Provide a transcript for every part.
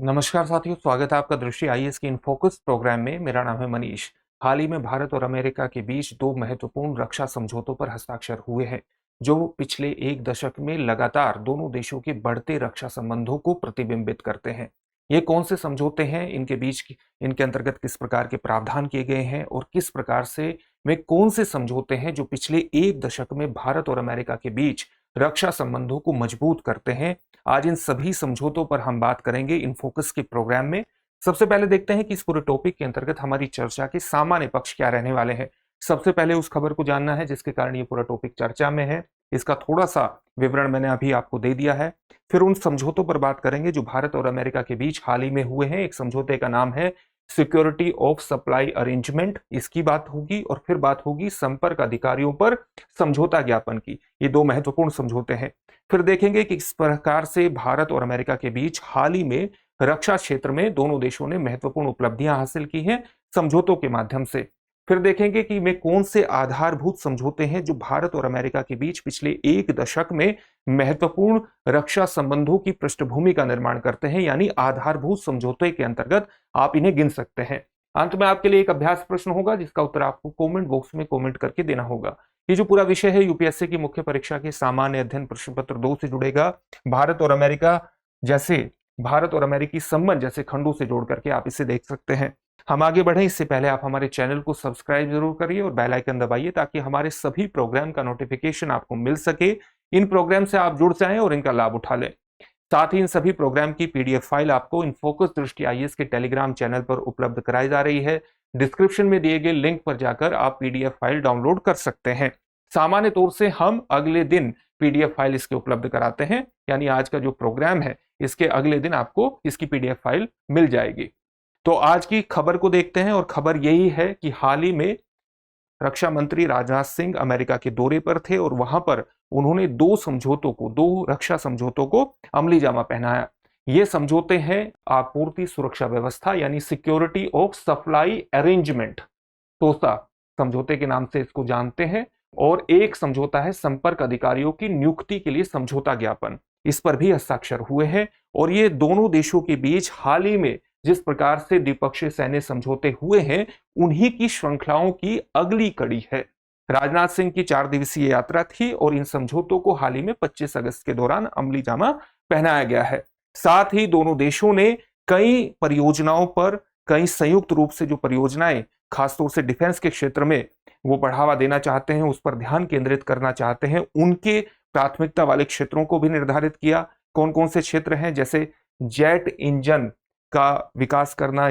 नमस्कार साथियों, स्वागत है आपका दृष्टि आईएएस के इन फोकस प्रोग्राम में। मेरा नाम है मनीष। हाल ही में भारत और अमेरिका के बीच दो महत्वपूर्ण रक्षा समझौतों पर हस्ताक्षर हुए हैं, जो पिछले एक दशक में लगातार दोनों देशों के बढ़ते रक्षा संबंधों को प्रतिबिंबित करते हैं। ये कौन से समझौते हैं, इनके अंतर्गत किस प्रकार के प्रावधान किए गए हैं और किस प्रकार से वे कौन से समझौते हैं जो पिछले एक दशक में भारत और अमेरिका के बीच रक्षा संबंधों को मजबूत करते हैं। आज इन सभी समझौतों पर हम बात करेंगे इन फोकस के प्रोग्राम में। सबसे पहले देखते हैं कि इस पूरे टॉपिक के अंतर्गत हमारी चर्चा के सामान्य पक्ष क्या रहने वाले हैं। सबसे पहले उस खबर को जानना है जिसके कारण ये पूरा टॉपिक चर्चा में है। इसका थोड़ा सा विवरण मैंने अभी आपको दे दिया है। फिर उन समझौतों पर बात करेंगे जो भारत और अमेरिका के बीच हाल ही में हुए हैं। एक समझौते का नाम है सिक्योरिटी ऑफ सप्लाई अरेंजमेंट, इसकी बात होगी। और फिर बात होगी संपर्क अधिकारियों पर समझौता ज्ञापन की। ये दो महत्वपूर्ण समझौते हैं। फिर देखेंगे कि किस प्रकार से भारत और अमेरिका के बीच हाल ही में रक्षा क्षेत्र में दोनों देशों ने महत्वपूर्ण उपलब्धियां हासिल की हैं समझौतों के माध्यम से। फिर देखेंगे कि वे कौन से आधारभूत समझौते हैं जो भारत और अमेरिका के बीच पिछले एक दशक में महत्वपूर्ण रक्षा संबंधों की पृष्ठभूमि का निर्माण करते हैं, यानी आधारभूत समझौते के अंतर्गत आप इन्हें गिन सकते हैं। अंत में आपके लिए एक अभ्यास प्रश्न होगा जिसका उत्तर आपको कमेंट बॉक्स में कमेंट करके देना होगा। ये जो पूरा विषय है यूपीएससी की मुख्य परीक्षा के सामान्य अध्ययन प्रश्न पत्र 2 से जुड़ेगा। जैसे भारत और अमेरिकी संबंध जैसे खंडों से जोड़ करके आप इसे देख सकते हैं। हम आगे बढ़े इससे पहले आप हमारे चैनल को सब्सक्राइब जरूर करिए और बेल आइकन दबाइए ताकि हमारे सभी प्रोग्राम का नोटिफिकेशन आपको मिल सके। इन प्रोग्राम से आप जुड़ जाएं और इनका लाभ उठा लें। साथ ही इन सभी प्रोग्राम की पीडीएफ फाइल आपको इन फोकस दृष्टि आईएएस के टेलीग्राम चैनल पर उपलब्ध कराई जा रही है। डिस्क्रिप्शन में दिए गए लिंक पर जाकर आप पीडीएफ फाइल डाउनलोड कर सकते हैं। सामान्य तौर से हम अगले दिन पीडीएफ फाइल इसके उपलब्ध कराते हैं, यानी आज का जो प्रोग्राम है इसके अगले दिन आपको इसकी पीडीएफ फाइल मिल जाएगी। तो आज की खबर को देखते हैं और खबर यही है कि हाल ही में रक्षा मंत्री राजनाथ सिंह अमेरिका के दौरे पर थे और वहां पर उन्होंने दो रक्षा समझौतों को अमली जामा पहनाया। ये समझौते हैं आपूर्ति सुरक्षा व्यवस्था यानी सिक्योरिटी ऑफ सप्लाई अरेंजमेंट, तोसा समझौते के नाम से इसको जानते हैं। और एक समझौता है संपर्क अधिकारियों की नियुक्ति के लिए समझौता ज्ञापन, इस पर भी हस्ताक्षर हुए हैं। और ये दोनों देशों के बीच हाल ही में जिस प्रकार से द्विपक्षीय सैन्य समझौते हुए हैं उन्हीं की श्रृंखलाओं की अगली कड़ी है। राजनाथ सिंह की 4 दिवसीय यात्रा थी और इन समझौतों को हाल ही में 25 अगस्त के दौरान अमली जामा पहनाया गया है। साथ ही दोनों देशों ने कई परियोजनाओं पर, कई संयुक्त रूप से जो परियोजनाएं खासतौर से डिफेंस के क्षेत्र में वो बढ़ावा देना चाहते हैं, उस पर ध्यान केंद्रित करना चाहते हैं, उनके प्राथमिकता वाले क्षेत्रों को भी निर्धारित किया। कौन कौन से क्षेत्र हैं, जैसे जेट इंजन का विकास करना,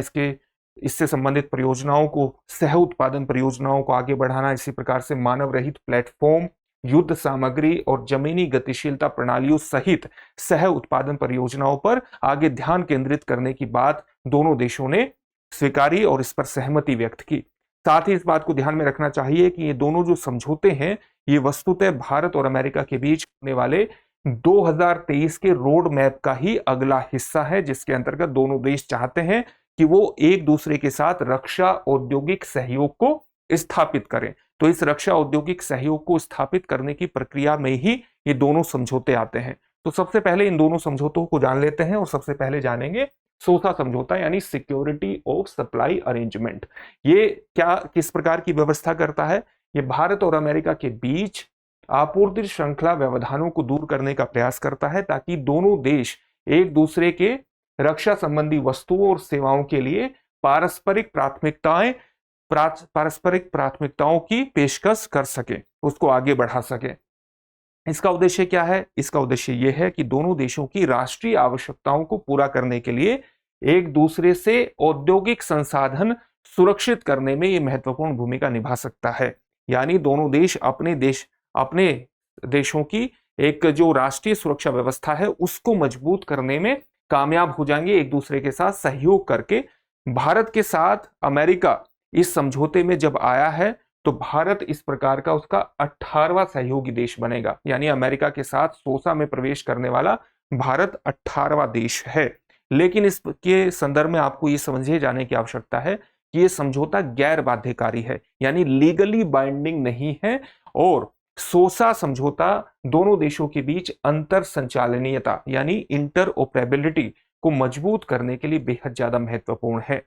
इससे संबंधित परियोजनाओं को, सह उत्पादन परियोजनाओं को आगे बढ़ाना, इसी प्रकार से मानव रहित प्लेटफॉर्म, युद्ध सामग्री और जमीनी गतिशीलता प्रणालियों सहित सह उत्पादन परियोजनाओं पर आगे ध्यान केंद्रित करने की बात दोनों देशों ने स्वीकारी और इस पर सहमति व्यक्त की। साथ ही इस बात को ध्यान में रखना चाहिए कि ये दोनों जो समझौते हैं ये वस्तुतः भारत और अमेरिका के बीच होने वाले 2023 के रोड मैप का ही अगला हिस्सा है, जिसके अंतर्गत दोनों देश चाहते हैं कि वो एक दूसरे के साथ रक्षा औद्योगिक सहयोग को स्थापित करें। तो इस रक्षा औद्योगिक सहयोग को स्थापित करने की प्रक्रिया में ही ये दोनों समझौते आते हैं। तो सबसे पहले इन दोनों समझौतों को जान लेते हैं और सबसे पहले जानेंगे सोसा समझौता यानी सिक्योरिटी ऑफ सप्लाई अरेंजमेंट। ये किस प्रकार की व्यवस्था करता है? ये भारत और अमेरिका के बीच आपूर्ति श्रृंखला व्यवधानों को दूर करने का प्रयास करता है ताकि दोनों देश एक दूसरे के रक्षा संबंधी वस्तुओं और सेवाओं के लिए पारस्परिक प्राथमिकताओं की पेशकश कर सके, उसको आगे बढ़ा सके। इसका उद्देश्य क्या है? इसका उद्देश्य यह है कि दोनों देशों की राष्ट्रीय आवश्यकताओं को पूरा करने के लिए एक दूसरे से औद्योगिक संसाधन सुरक्षित करने में यह महत्वपूर्ण भूमिका निभा सकता है। यानी दोनों देश अपने देशों की एक जो राष्ट्रीय सुरक्षा व्यवस्था है उसको मजबूत करने में कामयाब हो जाएंगे, एक दूसरे के साथ सहयोग करके। भारत के साथ अमेरिका इस समझौते में जब आया है तो भारत इस प्रकार का उसका 18वां सहयोगी देश बनेगा, यानी अमेरिका के साथ सोसा में प्रवेश करने वाला भारत 18वां देश है। लेकिन इसके संदर्भ में आपको ये समझे जाने की आवश्यकता है कि यह समझौता गैर बाध्यकारी है, यानी लीगली बाइंडिंग नहीं है। और सोसा समझौता दोनों देशों के बीच अंतर संचालनीयता यानी इंटरऑपरेबिलिटी को मजबूत करने के लिए बेहद ज्यादा महत्वपूर्ण है।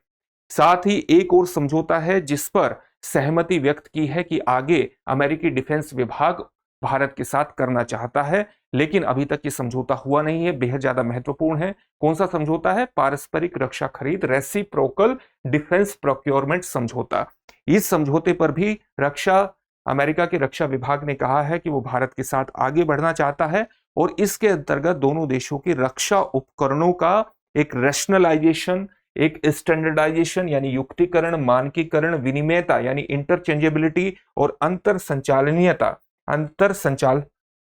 साथ ही एक और समझौता है जिस पर सहमति व्यक्त की है कि आगे अमेरिकी डिफेंस विभाग भारत के साथ करना चाहता है, लेकिन अभी तक ये समझौता हुआ नहीं है, बेहद ज्यादा महत्वपूर्ण है। कौन सा समझौता है? पारस्परिक रक्षा खरीद, रेसिप्रोकल डिफेंस प्रोक्योरमेंट समझौता। इस समझौते पर भी अमेरिका के रक्षा विभाग ने कहा है कि वो भारत के साथ आगे बढ़ना चाहता है और इसके अंतर्गत दोनों देशों के रक्षा उपकरणों का एक रैशनलाइजेशन, एक स्टैंडर्डाइजेशन यानी युक्तिकरण, मानकीकरण, विनिमयता यानी इंटरचेंजेबिलिटी और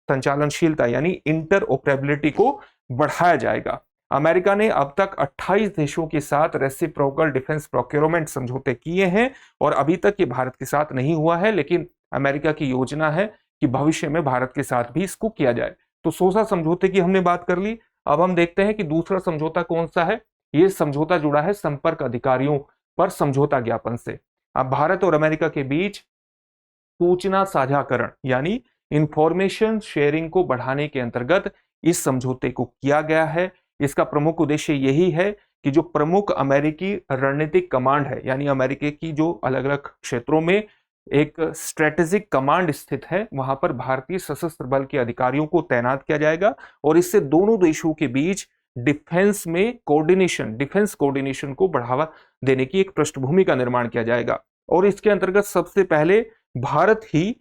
संचालनशीलता यानी इंटरऑपरेबिलिटी को बढ़ाया जाएगा। अमेरिका ने अब तक 28 देशों के साथ रेसिप्रोकल डिफेंस प्रोक्योरमेंट समझौते किए हैं और अभी तक ये भारत के साथ नहीं हुआ है, लेकिन अमेरिका की योजना है कि भविष्य में भारत के साथ भी इसको किया जाए। तो 16 समझौते की हमने बात कर ली। अब हम देखते हैं कि दूसरा समझौता कौन सा है। ये समझौता जुड़ा है संपर्क अधिकारियों पर समझौता ज्ञापन से। अब भारत और अमेरिका के बीच सूचना साझाकरण यानी इंफॉर्मेशन शेयरिंग को बढ़ाने के अंतर्गत इस समझौते को किया गया है। इसका प्रमुख उद्देश्य यही है कि जो प्रमुख अमेरिकी रणनीतिक कमांड है यानी अमेरिका की जो अलग अलग क्षेत्रों में एक स्ट्रेटेजिक कमांड स्थित है, वहां पर भारतीय सशस्त्र बल के अधिकारियों को तैनात किया जाएगा और इससे दोनों देशों के बीच डिफेंस कोऑर्डिनेशन को बढ़ावा देने की एक पृष्ठभूमि का निर्माण किया जाएगा। और इसके अंतर्गत सबसे पहले भारत ही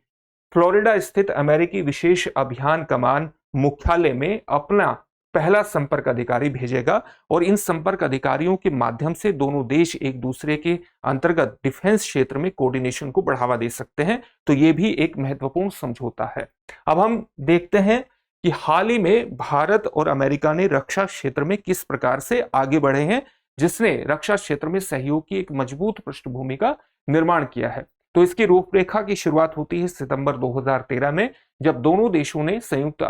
फ्लोरिडा स्थित अमेरिकी विशेष अभियान कमान मुख्यालय में अपना पहला संपर्क अधिकारी भेजेगा और इन संपर्क अधिकारियों के माध्यम से दोनों देश एक दूसरे के अंतर्गत डिफेंस क्षेत्र में कोऑर्डिनेशन को बढ़ावा दे सकते हैं। तो यह भी एक महत्वपूर्ण समझौता है। अब हम देखते हैं कि हाल ही में भारत और अमेरिका ने रक्षा क्षेत्र में किस प्रकार से आगे बढ़े हैं, जिसने रक्षा क्षेत्र में सहयोग की एक मजबूत पृष्ठभूमि का निर्माण किया है। तो इसकी रूपरेखा की शुरुआत होती है सितंबर 2013 में, जब दोनों देशों ने संयुक्त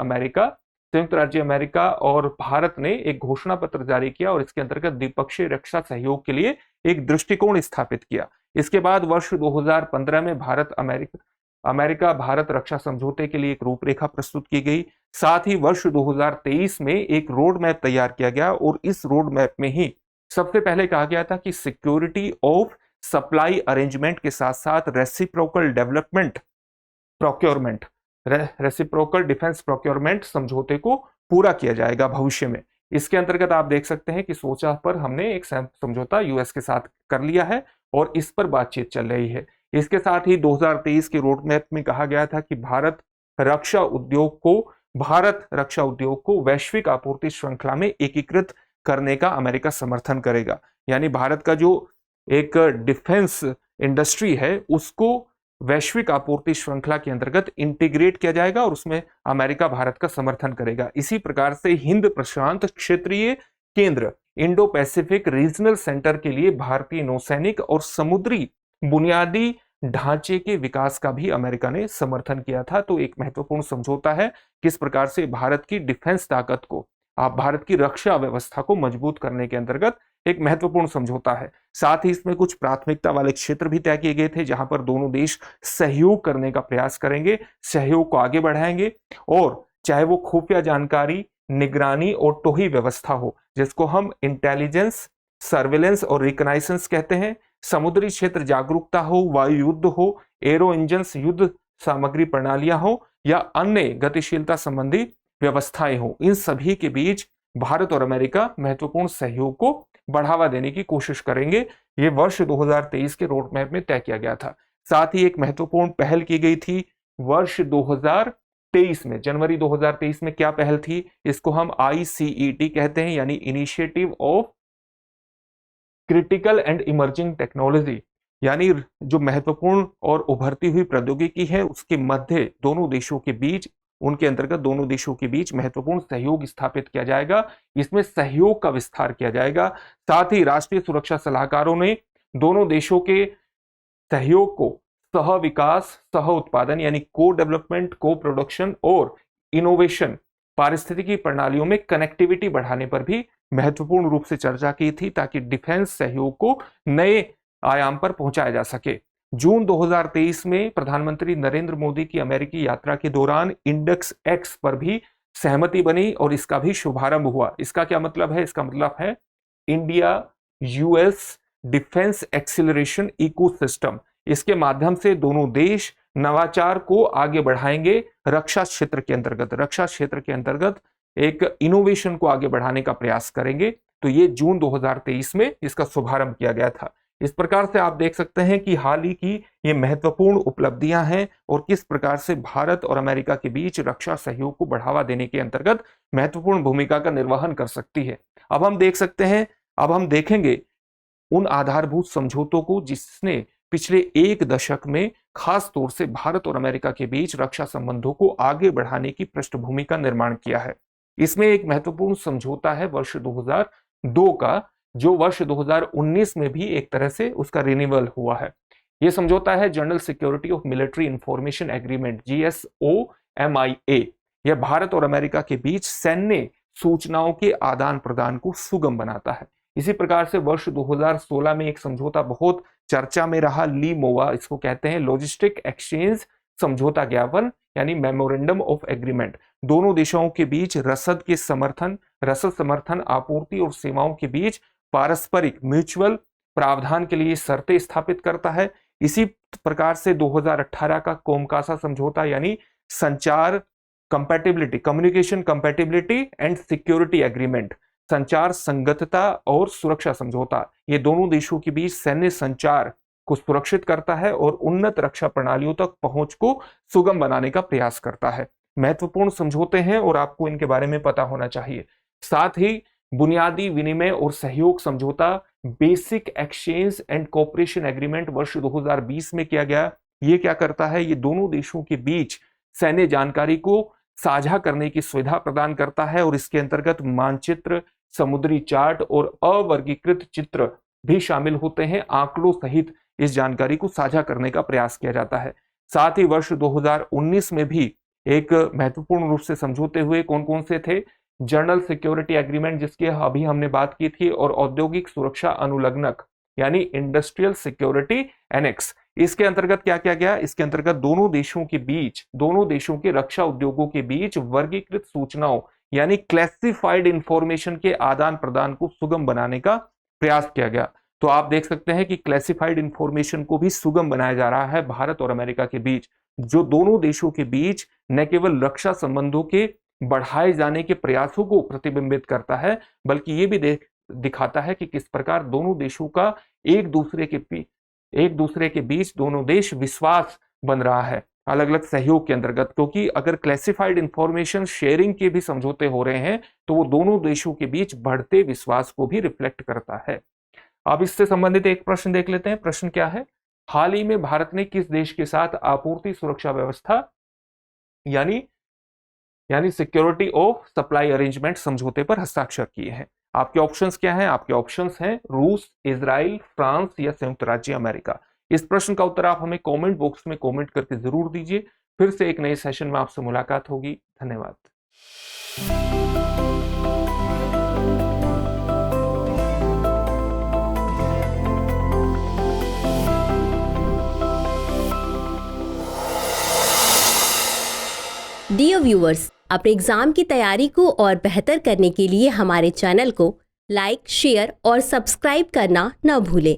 राज्य अमेरिका और भारत ने एक घोषणा पत्र जारी किया और इसके अंतर्गत द्विपक्षीय रक्षा सहयोग के लिए एक दृष्टिकोण स्थापित किया। इसके बाद वर्ष 2015 में अमेरिका भारत रक्षा समझौते के लिए एक रूपरेखा प्रस्तुत की गई। साथ ही वर्ष 2023 में एक रोड मैप तैयार किया गया और इस रोड मैप में ही सबसे पहले कहा गया था कि सिक्योरिटी ऑफ सप्लाई अरेंजमेंट के साथ साथ रेसिप्रोकल डिफेंस प्रोक्योरमेंट समझौते को पूरा किया जाएगा भविष्य में। इसके अंतर्गत आप देख सकते हैं कि सोचा पर हमने एक समझौता यूएस के साथ कर लिया है और इस पर बातचीत चल रही है। इसके साथ ही 2023 के रोड मैप में कहा गया था कि भारत रक्षा उद्योग को वैश्विक आपूर्ति श्रृंखला में एकीकृत करने का अमेरिका समर्थन करेगा। यानी भारत का जो एक डिफेंस इंडस्ट्री है उसको वैश्विक आपूर्ति श्रृंखला के अंतर्गत इंटीग्रेट किया जाएगा और उसमें अमेरिका भारत का समर्थन करेगा। इसी प्रकार से हिंद प्रशांत क्षेत्रीय केंद्र इंडो पैसिफिक रीजनल सेंटर के लिए भारतीय नौसैनिक और समुद्री बुनियादी ढांचे के विकास का भी अमेरिका ने समर्थन किया था। तो एक महत्वपूर्ण समझौता है किस प्रकार से भारत की डिफेंस ताकत को, भारत की रक्षा व्यवस्था को मजबूत करने के अंतर्गत एक महत्वपूर्ण समझौता है। साथ ही इसमें कुछ प्राथमिकता वाले क्षेत्र भी तय किए गए थे जहां पर दोनों देश सहयोग करने का प्रयास करेंगे, सहयोग को आगे बढ़ाएंगे और चाहे वो खुफिया जानकारी, निगरानी और टोही व्यवस्था हो जिसको हम इंटेलिजेंस, सर्वेलेंस और रिकनाइसेंस कहते हैं, समुद्री क्षेत्र जागरूकता हो, वायु युद्ध हो, एरो इंजन्स युद्ध सामग्री प्रणालियां हो या अन्य गतिशीलता संबंधी व्यवस्थाएं हो, इन सभी के बीच भारत और अमेरिका महत्वपूर्ण सहयोग को बढ़ावा देने की कोशिश करेंगे। ये वर्ष 2023 के रोड मैप में तय किया गया था। साथ ही एक महत्वपूर्ण पहल की गई थी वर्ष 2023 में। जनवरी 2023 में क्या पहल थी? इसको हम ICET कहते हैं, यानी initiative of critical and emerging technology, यानी जो महत्वपूर्ण और उभरती हुई प्रौद्योगिकी है उसके मध्य दोनों देशों के बीच, उनके अंतर्गत दोनों देशों के बीच महत्वपूर्ण सहयोग स्थापित किया जाएगा। इसमें सहयोग का विस्तार किया जाएगा। साथ ही राष्ट्रीय सुरक्षा सलाहकारों ने दोनों देशों के सहयोग को सह विकास, सह उत्पादन यानी को डेवलपमेंट, को प्रोडक्शन और इनोवेशन, पारिस्थितिकी प्रणालियों में कनेक्टिविटी बढ़ाने पर भी महत्वपूर्ण रूप से चर्चा की थी ताकि डिफेंस सहयोग को नए आयाम पर पहुंचाया जा सके। जून 2023 में प्रधानमंत्री नरेंद्र मोदी की अमेरिकी यात्रा के दौरान इंडेक्स एक्स पर भी सहमति बनी और इसका भी शुभारंभ हुआ। इसका क्या मतलब है? इसका मतलब है India US defence acceleration ecosystem. इसके माध्यम से दोनों देश नवाचार को आगे बढ़ाएंगे रक्षा क्षेत्र के अंतर्गत। रक्षा क्षेत्र के अंतर्गत एक इनोवेशन को आगे बढ़ाने का प्रयास करेंगे। तो ये जून 2023 में इसका शुभारंभ किया गया था। इस प्रकार से आप देख सकते हैं कि हाल ही की ये महत्वपूर्ण उपलब्धियां हैं और किस प्रकार से भारत और अमेरिका के बीच रक्षा सहयोग को बढ़ावा देने के अंतर्गत महत्वपूर्ण भूमिका का निर्वहन कर सकती है। अब हम देख सकते हैं, अब हम देखेंगे उन आधारभूत समझौतों को जिसने पिछले एक दशक में खास तौर से भारत और अमेरिका के बीच रक्षा संबंधों को आगे बढ़ाने की पृष्ठभूमि का निर्माण किया है। इसमें एक महत्वपूर्ण समझौता है वर्ष 2002 का, जो वर्ष 2019 में भी एक तरह से उसका रिन्यूअल हुआ है। यह समझौता है general security of military information agreement GSOMIA। यह भारत और अमेरिका के बीच सैन्य सूचनाओं के आदान प्रदान को सुगम बनाता है। इसी प्रकार से वर्ष 2016 में एक समझौता बहुत चर्चा में रहा, लीमोवा इसको कहते हैं, लॉजिस्टिक एक्सचेंज समझौता ज्ञापन यानी मेमोरेंडम ऑफ एग्रीमेंट। दोनों देशों के बीच रसद समर्थन, आपूर्ति और सेवाओं के बीच पारस्परिक म्यूचुअल प्रावधान के लिए शर्तें स्थापित करता है। इसी प्रकार से 2018 का कोमकासा समझौता यानी संचार compatibility, communication compatibility and security agreement, संचार संगतता और सुरक्षा समझौता, ये दोनों देशों के बीच सैन्य संचार को सुरक्षित करता है और उन्नत रक्षा प्रणालियों तक पहुंच को सुगम बनाने का प्रयास करता है। महत्वपूर्ण समझौते हैं और आपको इनके बारे में पता होना चाहिए। साथ ही बुनियादी विनिमय और सहयोग समझौता basic exchange and cooperation agreement वर्ष 2020 में किया गया। ये क्या करता है? ये दोनों देशों के बीच सैन्य जानकारी को साझा करने की सुविधा प्रदान करता है और इसके अंतर्गत मानचित्र, समुद्री चार्ट और अवर्गीकृत चित्र भी शामिल होते हैं। आंकड़ों सहित इस जानकारी को साझा करने का प्रयास किया जाता है। साथ ही वर्ष 2019 में भी एक महत्वपूर्ण रूप से समझौते हुए कौन कौन से थे? जनरल सिक्योरिटी एग्रीमेंट जिसकी अभी हमने बात की थी, और औद्योगिक सुरक्षा अनुलग्नक यानी इंडस्ट्रियल सिक्योरिटी एनेक्स। इसके अंतर्गत क्या किया गया? इसके अंतर्गत दोनों देशों के रक्षा उद्योगों के बीच वर्गीकृत सूचनाओं यानी क्लासिफाइड इंफॉर्मेशन के आदान प्रदान को सुगम बनाने का प्रयास किया गया। तो आप देख सकते हैं कि क्लासिफाइड इंफॉर्मेशन को भी सुगम बनाया जा रहा है भारत और अमेरिका के बीच, जो दोनों देशों के बीच न केवल रक्षा संबंधों के बढ़ाए जाने के प्रयासों को प्रतिबिंबित करता है, बल्कि ये भी दिखाता है कि किस प्रकार दोनों देशों का एक दूसरे के बीच दोनों देश विश्वास बन रहा है अलग अलग सहयोग के अंतर्गत। क्योंकि अगर क्लासिफाइड इंफॉर्मेशन शेयरिंग के भी समझौते हो रहे हैं तो वो दोनों देशों के बीच बढ़ते विश्वास को भी रिफ्लेक्ट करता है। अब इससे संबंधित एक प्रश्न देख लेते हैं। प्रश्न क्या है? हाल ही में भारत ने किस देश के साथ आपूर्ति सुरक्षा व्यवस्था यानी सिक्योरिटी ऑफ सप्लाई अरेंजमेंट समझौते पर हस्ताक्षर किए हैं? आपके ऑप्शंस क्या हैं? आपके ऑप्शंस हैं रूस, इजराइल, फ्रांस या संयुक्त राज्य अमेरिका। इस प्रश्न का उत्तर आप हमें कमेंट बॉक्स में कमेंट करके जरूर दीजिए। फिर से एक नए सेशन में आपसे मुलाकात होगी। धन्यवाद। डियर व्यूअर्स, अपने एग्जाम की तैयारी को और बेहतर करने के लिए हमारे चैनल को लाइक, शेयर और सब्सक्राइब करना न भूलें।